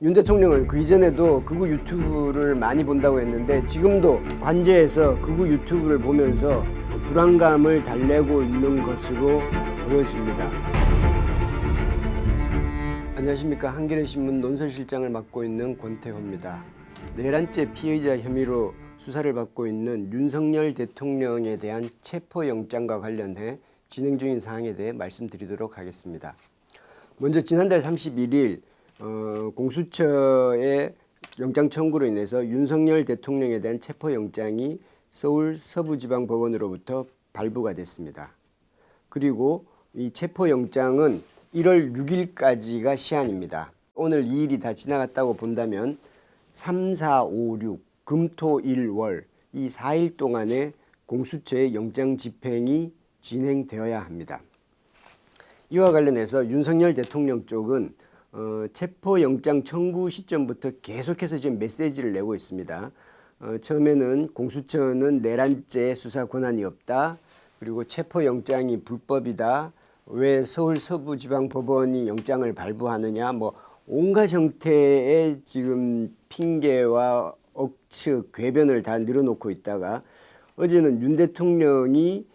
윤 대통령은 그 이전에도 극우 유튜브를 많이 본다고 했는데 지금도 관제에서 극우 유튜브를 보면서 불안감을 달래고 있는 것으로 보여집니다. 안녕하십니까. 한겨레신문 논설실장을 맡고 있는 권태호입니다. 내란죄 피의자 혐의로 수사를 받고 있는 윤석열 대통령에 대한 체포영장과 관련해 진행 중인 사항에 대해 말씀드리도록 하겠습니다. 먼저 지난달 31일 공수처의 영장 청구로 인해서 윤석열 대통령에 대한 체포영장이 서울 서부지방법원으로부터 발부가 됐습니다. 그리고 이 체포영장은 1월 6일까지가 시한입니다. 오늘 2일이 다 지나갔다고 본다면 3, 4, 5, 6, 금, 토, 일, 월 이 4일 동안에 공수처의 영장 집행이 진행되어야 합니다. 이와 관련해서 윤석열 대통령 쪽은 체포영장 청구 시점부터 계속해서 지금 메시지를 내고 있습니다. 처음에는 공수처는 내란죄 수사 권한이 없다. 그리고 체포영장이 불법이다. 왜 서울 서부지방법원이 영장을 발부하느냐. 뭐 온갖 형태의 지금 핑계와 억측, 궤변을 다 늘어놓고 있다가 어제는 윤 대통령이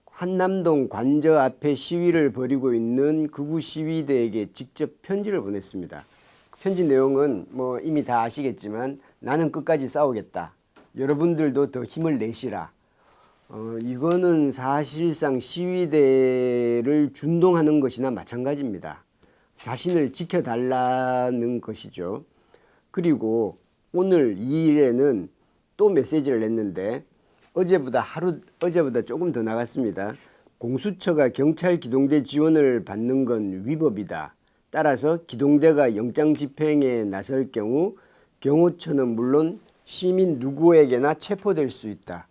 한남동 관저 앞에 시위를 벌이고 있는 극우 시위대에게 직접 편지를 보냈습니다. 편지 내용은 뭐 이미 다 아시겠지만 나는 끝까지 싸우겠다. 여러분들도 더 힘을 내시라. 이거는 사실상 시위대를 준동하는 것이나 마찬가지입니다. 자신을 지켜달라는 것이죠. 그리고 오늘 2일에는 또 메시지를 냈는데 어제보다 조금 더 나갔습니다. 공수처가 경찰 기동대 지원을 받는 건 위법이다. 따라서 기동대가 영장 집행에 나설 경우 경호처는 물론 시민 누구에게나 체포될 수 있다.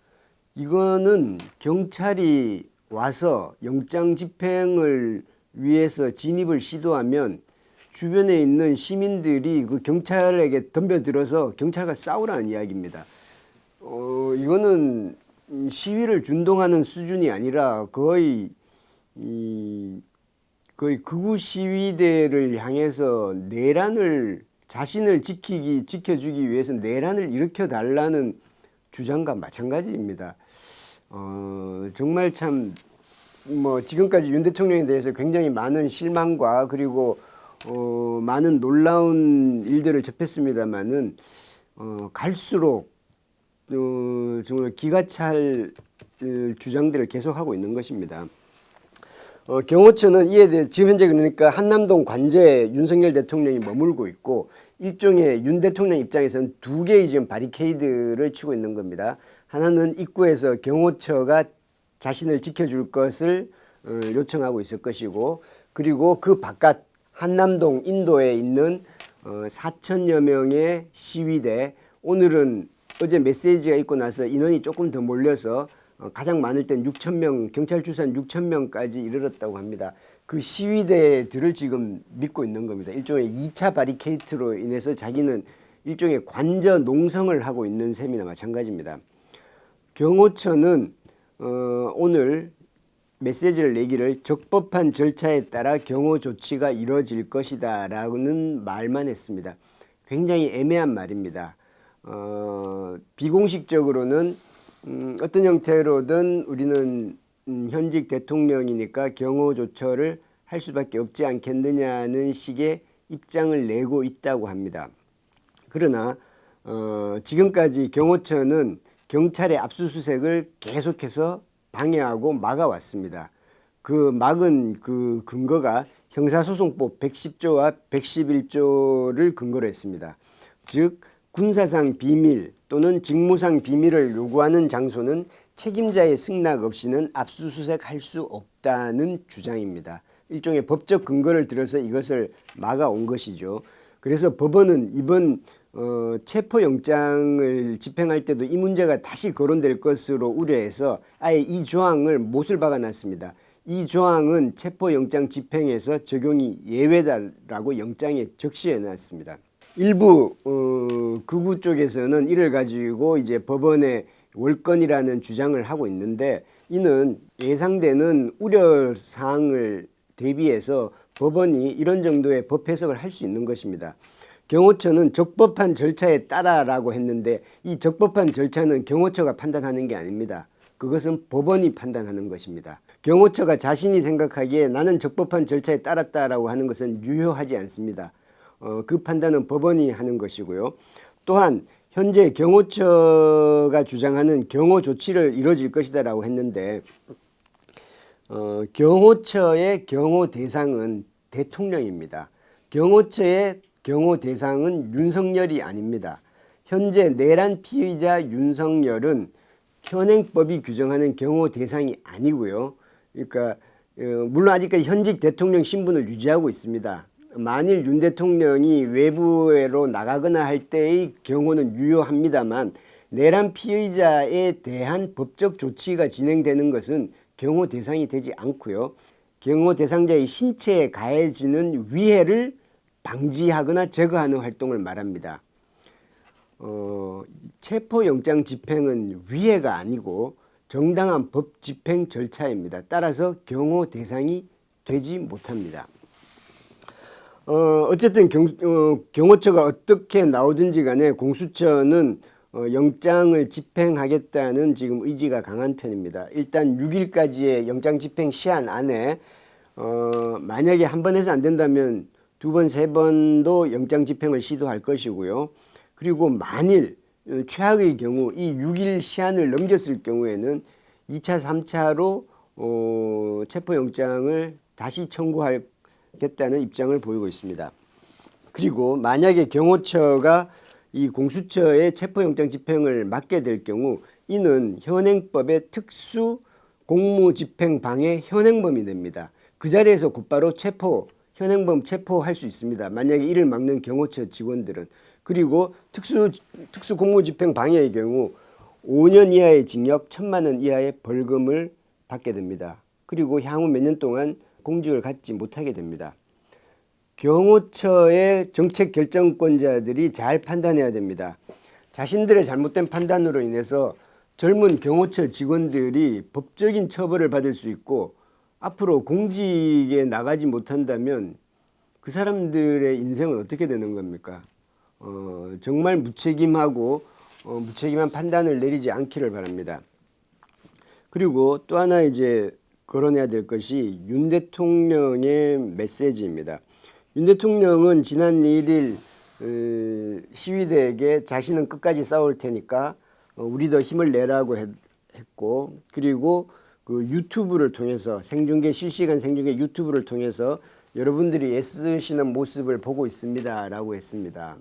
이거는 경찰이 와서 영장 집행을 위해서 진입을 시도하면 주변에 있는 시민들이 그 경찰에게 덤벼들어서 경찰과 싸우라는 이야기입니다. 이거는 시위를 준동하는 수준이 아니라 거의 극우 시위대를 향해서 내란을 자신을 지켜주기 위해서 내란을 일으켜 달라는 주장과 마찬가지입니다. 정말 참 뭐 지금까지 윤 대통령에 대해서 굉장히 많은 실망과 그리고 많은 놀라운 일들을 접했습니다만은 갈수록 정말 기가 찰 주장들을 계속하고 있는 것입니다. 경호처는 이에 대해 지금 현재 그러니까 한남동 관저에 윤석열 대통령이 머물고 있고 일종의 윤 대통령 입장에서는 두 개의 지금 바리케이드를 치고 있는 겁니다. 하나는 입구에서 경호처가 자신을 지켜줄 것을 요청하고 있을 것이고 그리고 그 바깥 한남동 인도에 있는 4천여 명의 시위대 오늘은 어제 메시지가 있고 나서 인원이 조금 더 몰려서 가장 많을 땐 6,000명, 경찰 추산 6,000명까지 이르렀다고 합니다. 그 시위대들을 지금 믿고 있는 겁니다. 일종의 2차 바리케이트로 인해서 자기는 일종의 관저 농성을 하고 있는 셈이나 마찬가지입니다. 경호처는 오늘 메시지를 내기를 적법한 절차에 따라 경호 조치가 이루어질 것이다 라는 말만 했습니다. 굉장히 애매한 말입니다. 비공식적으로는 어떤 형태로든 우리는 현직 대통령이니까 경호 조처를 할 수밖에 없지 않겠느냐는 식의 입장을 내고 있다고 합니다. 그러나 지금까지 경호처는 경찰의 압수수색을 계속해서 방해하고 막아왔습니다. 그 막은 그 근거가 형사소송법 110조와 111조를 근거로 했습니다. 즉 군사상 비밀 또는 직무상 비밀을 요구하는 장소는 책임자의 승낙 없이는 압수수색할 수 없다는 주장입니다. 일종의 법적 근거를 들어서 이것을 막아온 것이죠. 그래서 법원은 이번 체포영장을 집행할 때도 이 문제가 다시 거론될 것으로 우려해서 아예 이 조항을 못을 박아놨습니다. 이 조항은 체포영장 집행에서 적용이 예외다라고 영장에 적시해놨습니다. 일부 극우 쪽에서는 이를 가지고 이제 법원의 월권이라는 주장을 하고 있는데 이는 예상되는 우려 사항을 대비해서 법원이 이런 정도의 법 해석을 할 수 있는 것입니다. 경호처는 적법한 절차에 따라라고 했는데 이 적법한 절차는 경호처가 판단하는 게 아닙니다. 그것은 법원이 판단하는 것입니다. 경호처가 자신이 생각하기에 나는 적법한 절차에 따랐다라고 하는 것은 유효하지 않습니다. 그 판단은 법원이 하는 것이고요. 또한 현재 경호처가 주장하는 경호 조치를 이뤄질 것이다라고 했는데 경호처의 경호 대상은 대통령입니다. 경호처의 경호 대상은 윤석열이 아닙니다. 현재 내란 피의자 윤석열은 현행법이 규정하는 경호 대상이 아니고요. 그러니까 물론 아직까지 현직 대통령 신분을 유지하고 있습니다. 만일 윤 대통령이 외부로 나가거나 할 때의 경호는 유효합니다만 내란 피의자에 대한 법적 조치가 진행되는 것은 경호 대상이 되지 않고요. 경호 대상자의 신체에 가해지는 위해를 방지하거나 제거하는 활동을 말합니다. 체포영장 집행은 위해가 아니고 정당한 법 집행 절차입니다. 따라서 경호 대상이 되지 못합니다. 어쨌든 경호처가 어떻게 나오든지 간에 공수처는 영장을 집행하겠다는 지금 의지가 강한 편입니다. 일단 6일까지의 영장 집행 시한 안에 만약에 한 번 해서 안 된다면 두 번, 세 번도 영장 집행을 시도할 것이고요. 그리고 만일 최악의 경우 이 6일 시한을 넘겼을 경우에는 2차, 3차로 체포영장을 다시 청구하겠다는 입장을 보이고 있습니다. 그리고 만약에 경호처가 이 공수처의 체포영장 집행을 맡게 될 경우 이는 현행법의 특수 공무집행방해 현행범이 됩니다. 그 자리에서 곧바로 현행범 체포할 수 있습니다. 만약에 이를 막는 경호처 직원들은. 그리고 특수 공무집행 방해의 경우 5년 이하의 징역 1,000만 원 이하의 벌금을 받게 됩니다. 그리고 향후 몇 년 동안 공직을 갖지 못하게 됩니다. 경호처의 정책 결정권자들이 잘 판단해야 됩니다. 자신들의 잘못된 판단으로 인해서 젊은 경호처 직원들이 법적인 처벌을 받을 수 있고 앞으로 공직에 나가지 못한다면 그 사람들의 인생은 어떻게 되는 겁니까? 정말 무책임하고 무책임한 판단을 내리지 않기를 바랍니다. 그리고 또 하나 이제 거론해야 될 것이 윤 대통령의 메시지입니다. 윤 대통령은 지난 1일 시위대에게 자신은 끝까지 싸울 테니까 우리도 힘을 내라고 했고 그리고 그 유튜브를 통해서 실시간 생중계 유튜브를 통해서 여러분들이 애쓰시는 모습을 보고 있습니다 라고 했습니다.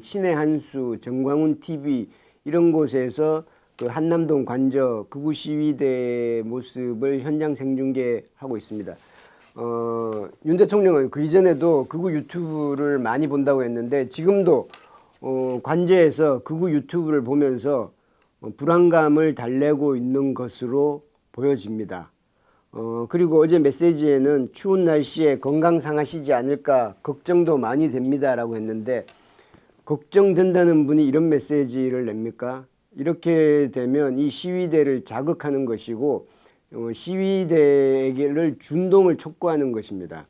신의 한수, 정광훈 TV 이런 곳에서 그 한남동 관저 극우 시위대 모습을 현장 생중계하고 있습니다. 윤 대통령은 그 이전에도 극우 유튜브를 많이 본다고 했는데 지금도 관저에서 극우 유튜브를 보면서 불안감을 달래고 있는 것으로 보여집니다. 그리고 어제 메시지에는 추운 날씨에 건강 상하시지 않을까 걱정도 많이 됩니다 라고 했는데 걱정된다는 분이 이런 메시지를 냅니까? 이렇게 되면 이 시위대를 자극하는 것이고 시위대를 준동을 촉구하는 것입니다.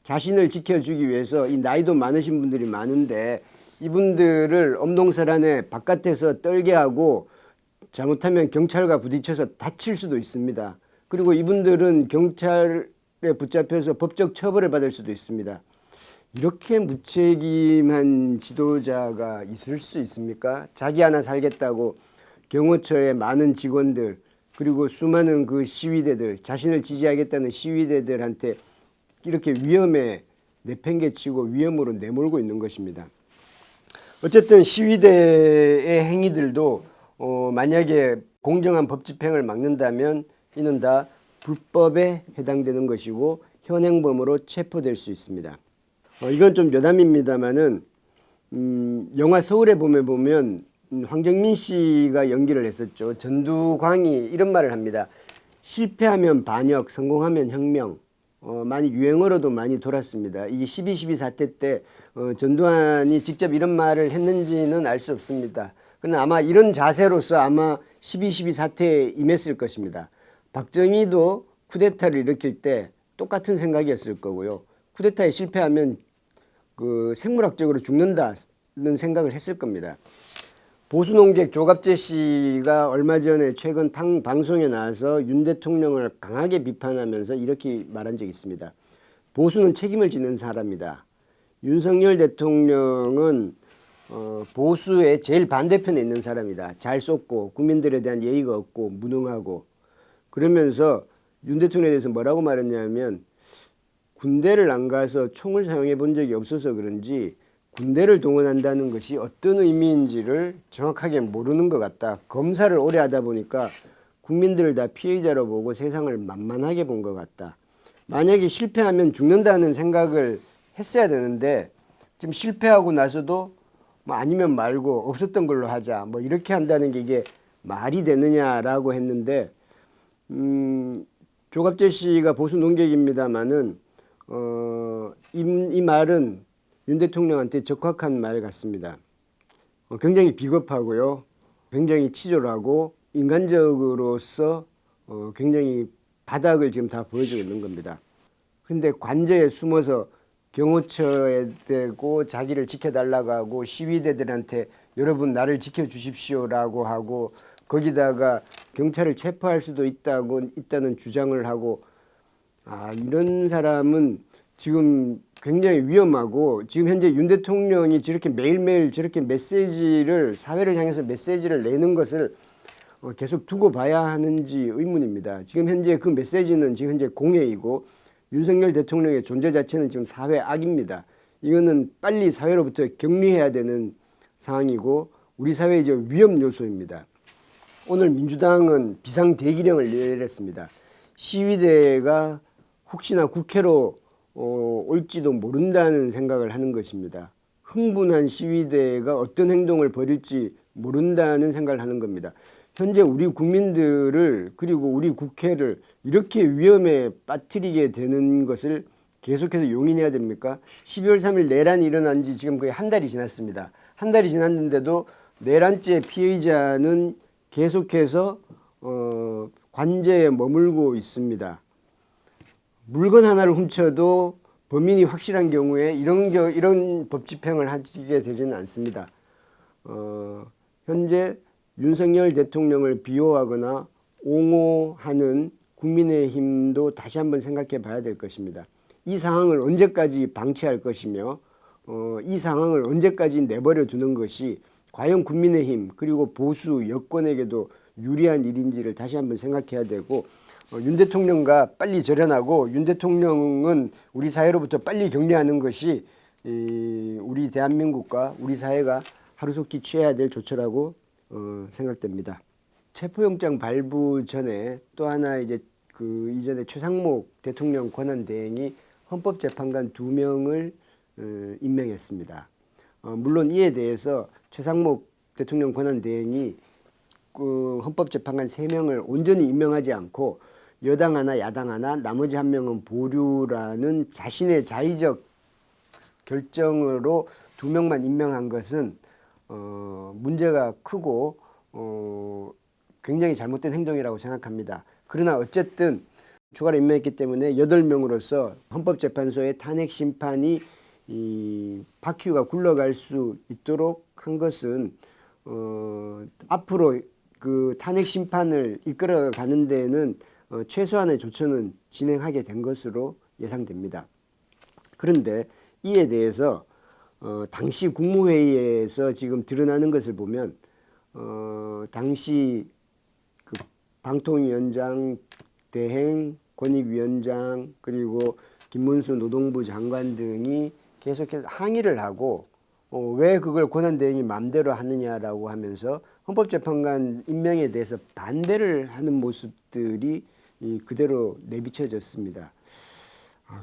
자신을 지켜주기 위해서 이 나이도 많으신 분들이 많은데 이분들을 엄동설안에 바깥에서 떨게 하고 잘못하면 경찰과 부딪혀서 다칠 수도 있습니다. 그리고 이분들은 경찰에 붙잡혀서 법적 처벌을 받을 수도 있습니다. 이렇게 무책임한 지도자가 있을 수 있습니까? 자기 하나 살겠다고 경호처의 많은 직원들 그리고 수많은 그 시위대들 자신을 지지하겠다는 시위대들한테 이렇게 위험에 내팽개치고 위험으로 내몰고 있는 것입니다. 어쨌든 시위대의 행위들도 만약에 공정한 법 집행을 막는다면 이는 다 불법에 해당되는 것이고 현행범으로 체포될 수 있습니다. 이건 좀 여담입니다만은 영화 서울의 봄에 보면 황정민 씨가 연기를 했었죠. 전두광이 이런 말을 합니다. 실패하면 반역, 성공하면 혁명. 많이 유행어로도 많이 돌았습니다. 이게 12.12 사태 때 전두환이 직접 이런 말을 했는지는 알 수 없습니다. 그러나 아마 이런 자세로서 아마 12.12 사태에 임했을 것입니다. 박정희도 쿠데타를 일으킬 때 똑같은 생각이었을 거고요. 쿠데타에 실패하면 그 생물학적으로 죽는다는 생각을 했을 겁니다. 보수 농객 조갑재 씨가 얼마 전에 최근 방송에 나와서 윤 대통령을 강하게 비판하면서 이렇게 말한 적이 있습니다. 보수는 책임을 지는 사람이다. 윤석열 대통령은 보수의 제일 반대편에 있는 사람이다. 잘 쏟고 국민들에 대한 예의가 없고 무능하고, 그러면서 윤 대통령에 대해서 뭐라고 말했냐면 군대를 안 가서 총을 사용해 본 적이 없어서 그런지 군대를 동원한다는 것이 어떤 의미인지를 정확하게 모르는 것 같다. 검사를 오래 하다 보니까 국민들을 다 피해자로 보고 세상을 만만하게 본 것 같다. 만약에 실패하면 죽는다는 생각을 했어야 되는데 지금 실패하고 나서도 뭐 아니면 말고 없었던 걸로 하자 뭐 이렇게 한다는 게 이게 말이 되느냐라고 했는데, 조갑재 씨가 보수 농객입니다마는 이 말은 윤 대통령한테 적확한 말 같습니다. 굉장히 비겁하고요, 굉장히 치졸하고 인간적으로서 굉장히 바닥을 지금 다 보여주고 있는 겁니다. 그런데 관저에 숨어서 경호처에 대고 자기를 지켜달라고 하고 시위대들한테 여러분 나를 지켜주십시오라고 하고 거기다가 경찰을 체포할 수도 있다는 주장을 하고, 이런 사람은 지금 굉장히 위험하고, 지금 현재 윤 대통령이 저렇게 매일매일 저렇게 메시지를 사회를 향해서 메시지를 내는 것을 계속 두고 봐야 하는지 의문입니다. 지금 현재 그 메시지는 지금 현재 공해이고 윤석열 대통령의 존재 자체는 지금 사회 악입니다. 이거는 빨리 사회로부터 격리해야 되는 상황이고 우리 사회의 위험 요소입니다. 오늘 민주당은 비상대기령을 내렸습니다. 시위대가 혹시나 국회로 올지도 모른다는 생각을 하는 것입니다. 흥분한 시위대가 어떤 행동을 벌일지 모른다는 생각을 하는 겁니다. 현재 우리 국민들을 그리고 우리 국회를 이렇게 위험에 빠뜨리게 되는 것을 계속해서 용인해야 됩니까? 12월 3일 내란이 일어난 지 지금 거의 한 달이 지났습니다. 한 달이 지났는데도 내란죄 피해자는 계속해서 관저에 머물고 있습니다. 물건 하나를 훔쳐도 범인이 확실한 경우에 이런 법 집행을 하게 되지는 않습니다. 현재 윤석열 대통령을 비호하거나 옹호하는 국민의힘도 다시 한번 생각해 봐야 될 것입니다. 이 상황을 언제까지 방치할 것이며 이 상황을 언제까지 내버려 두는 것이 과연 국민의힘 그리고 보수 여권에게도 유리한 일인지를 다시 한번 생각해야 되고, 윤 대통령과 빨리 절연하고 윤 대통령은 우리 사회로부터 빨리 격리하는 것이 우리 대한민국과 우리 사회가 하루속히 취해야 될 조처라고 생각됩니다. 체포영장 발부 전에 또 하나 이전에 최상목 대통령 권한대행이 헌법재판관 2명을 임명했습니다. 물론 이에 대해서 최상목 대통령 권한대행이 그 헌법재판관 3명을 온전히 임명하지 않고 여당 하나 야당 하나 나머지 1명은 보류라는 자신의 자의적 결정으로 2명만 임명한 것은 문제가 크고 굉장히 잘못된 행동이라고 생각합니다. 그러나 어쨌든 추가로 임명했기 때문에 8명으로서 헌법재판소의 탄핵 심판이 바퀴가 굴러갈 수 있도록 한 것은 앞으로 그 탄핵 심판을 이끌어가는 데는 최소한의 조처는 진행하게 된 것으로 예상됩니다. 그런데 이에 대해서 당시 국무회의에서 지금 드러나는 것을 보면 당시 그 방통위원장, 대행, 권익위원장 그리고 김문수 노동부 장관 등이 계속해서 항의를 하고 왜 그걸 권한대행이 마음대로 하느냐라고 하면서 헌법재판관 임명에 대해서 반대를 하는 모습들이 그대로 내비쳐졌습니다.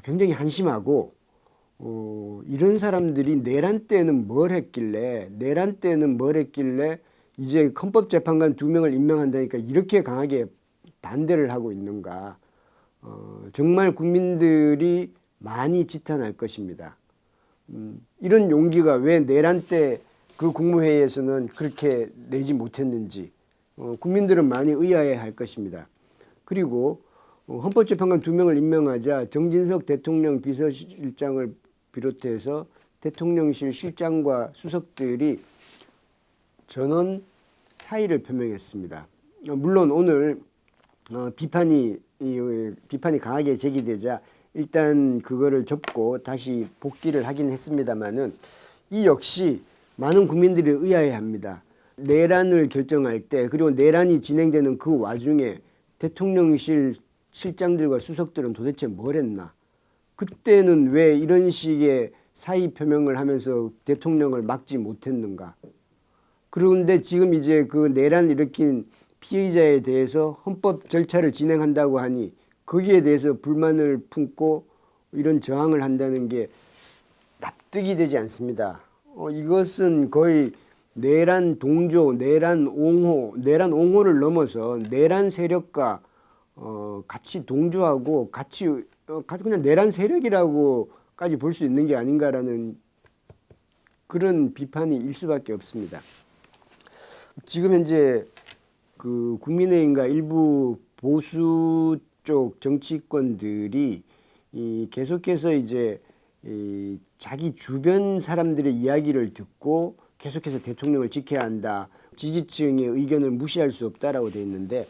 굉장히 한심하고 이런 사람들이 내란 때는 뭘 했길래 이제 헌법재판관 2명을 임명한다니까 이렇게 강하게 반대를 하고 있는가. 정말 국민들이 많이 지탄할 것입니다. 이런 용기가 왜 내란 때 그 국무회의에서는 그렇게 내지 못했는지 국민들은 많이 의아해할 것입니다. 그리고 헌법재판관 2명을 임명하자 정진석 대통령 비서실장을 비롯해서 대통령실 실장과 수석들이 전원 사의를 표명했습니다. 물론 오늘 비판이 강하게 제기되자 일단 그거를 접고 다시 복귀를 하긴 했습니다만은 이 역시 많은 국민들이 의아해합니다. 내란을 결정할 때 그리고 내란이 진행되는 그 와중에 대통령실 실장들과 수석들은 도대체 뭘 했나? 그때는 왜 이런 식의 사의 표명을 하면서 대통령을 막지 못했는가? 그런데 지금 이제 그 내란을 일으킨 피의자에 대해서 헌법 절차를 진행한다고 하니 거기에 대해서 불만을 품고 이런 저항을 한다는 게 납득이 되지 않습니다. 이것은 거의 내란 동조, 내란 옹호를 넘어서 내란 세력과 같이 동조하고 같이 그냥 내란 세력이라고까지 볼 수 있는 게 아닌가라는 그런 비판이 일 수밖에 없습니다. 지금 현재 그 국민의힘과 일부 보수 쪽 정치권들이 계속해서 이제 자기 주변 사람들의 이야기를 듣고 계속해서 대통령을 지켜야 한다. 지지층의 의견을 무시할 수 없다라고 되어 있는데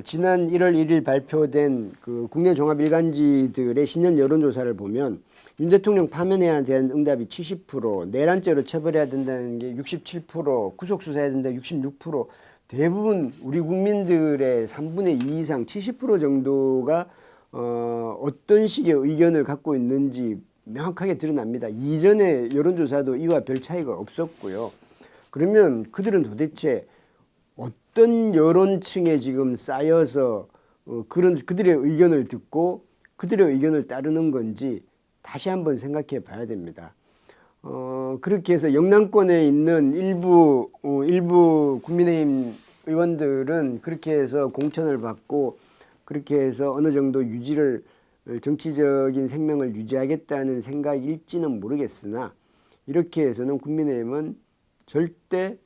지난 1월 1일 발표된 그 국내 종합 일간지들의 신년 여론조사를 보면 윤 대통령 파면에 대한 응답이 70%, 내란죄로 처벌해야 된다는 게 67%, 구속수사해야 된다 66%, 대부분 우리 국민들의 3분의 2 이상 70% 정도가 어떤 식의 의견을 갖고 있는지 명확하게 드러납니다. 이전의 여론조사도 이와 별 차이가 없었고요. 그러면 그들은 도대체 어떤 여론층에 지금 쌓여서 그들의 의견을 듣고 그들의 의견을 따르는 건지 다시 한번 생각해 봐야 됩니다. 그렇게 해서 영남권에 있는 일부 국민의힘 의원들은 그렇게 해서 공천을 받고 그렇게 해서 어느 정도 정치적인 생명을 유지하겠다는 생각일지는 모르겠으나 이렇게 해서는 국민의힘은 절대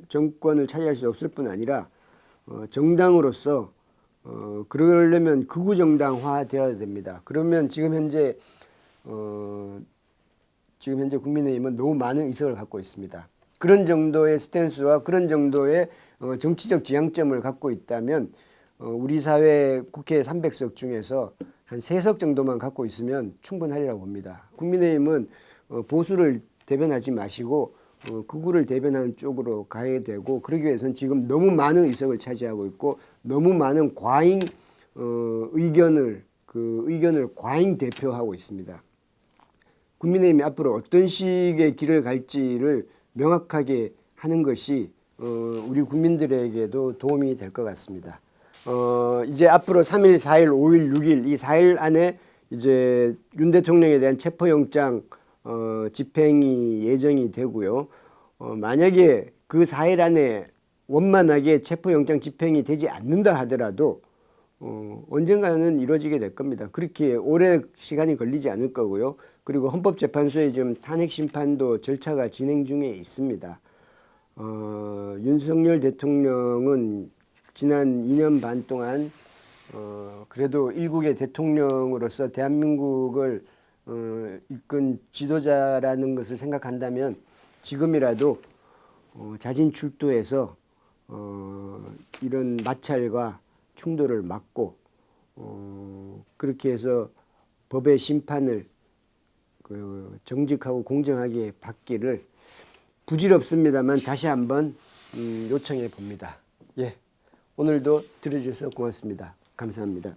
정권을 차지할 수 없을 뿐 아니라 정당으로서 그러려면 극우 정당화 되어야 됩니다. 그러면 지금 현재 국민의힘은 너무 많은 의석을 갖고 있습니다. 그런 정도의 스탠스와 그런 정도의 정치적 지향점을 갖고 있다면 우리 사회 국회 300석 중에서 한 3석 정도만 갖고 있으면 충분하리라고 봅니다. 국민의힘은 보수를 대변하지 마시고 극우를 대변하는 쪽으로 가야 되고 그러기 위해서는 지금 너무 많은 의석을 차지하고 있고 너무 많은 과잉 의견을 과잉 대표하고 있습니다. 국민의힘이 앞으로 어떤 식의 길을 갈지를 명확하게 하는 것이 우리 국민들에게도 도움이 될 것 같습니다. 이제 앞으로 3일, 4일, 5일, 6일 이 4일 안에 이제 윤 대통령에 대한 체포영장 집행이 예정이 되고요. 만약에 그 4일 안에 원만하게 체포영장 집행이 되지 않는다 하더라도 언젠가는 이루어지게 될 겁니다. 그렇게 오래 시간이 걸리지 않을 거고요. 그리고 헌법재판소에 지금 탄핵심판도 절차가 진행 중에 있습니다. 윤석열 대통령은 지난 2년 반 동안 그래도 일국의 대통령으로서 대한민국을 이끈 지도자라는 것을 생각한다면 지금이라도 자진출두해서 이런 마찰과 충돌을 막고 그렇게 해서 법의 심판을 정직하고 공정하게 받기를 부질없습니다만 다시 한번 요청해 봅니다. 예, 오늘도 들어주셔서 고맙습니다. 감사합니다.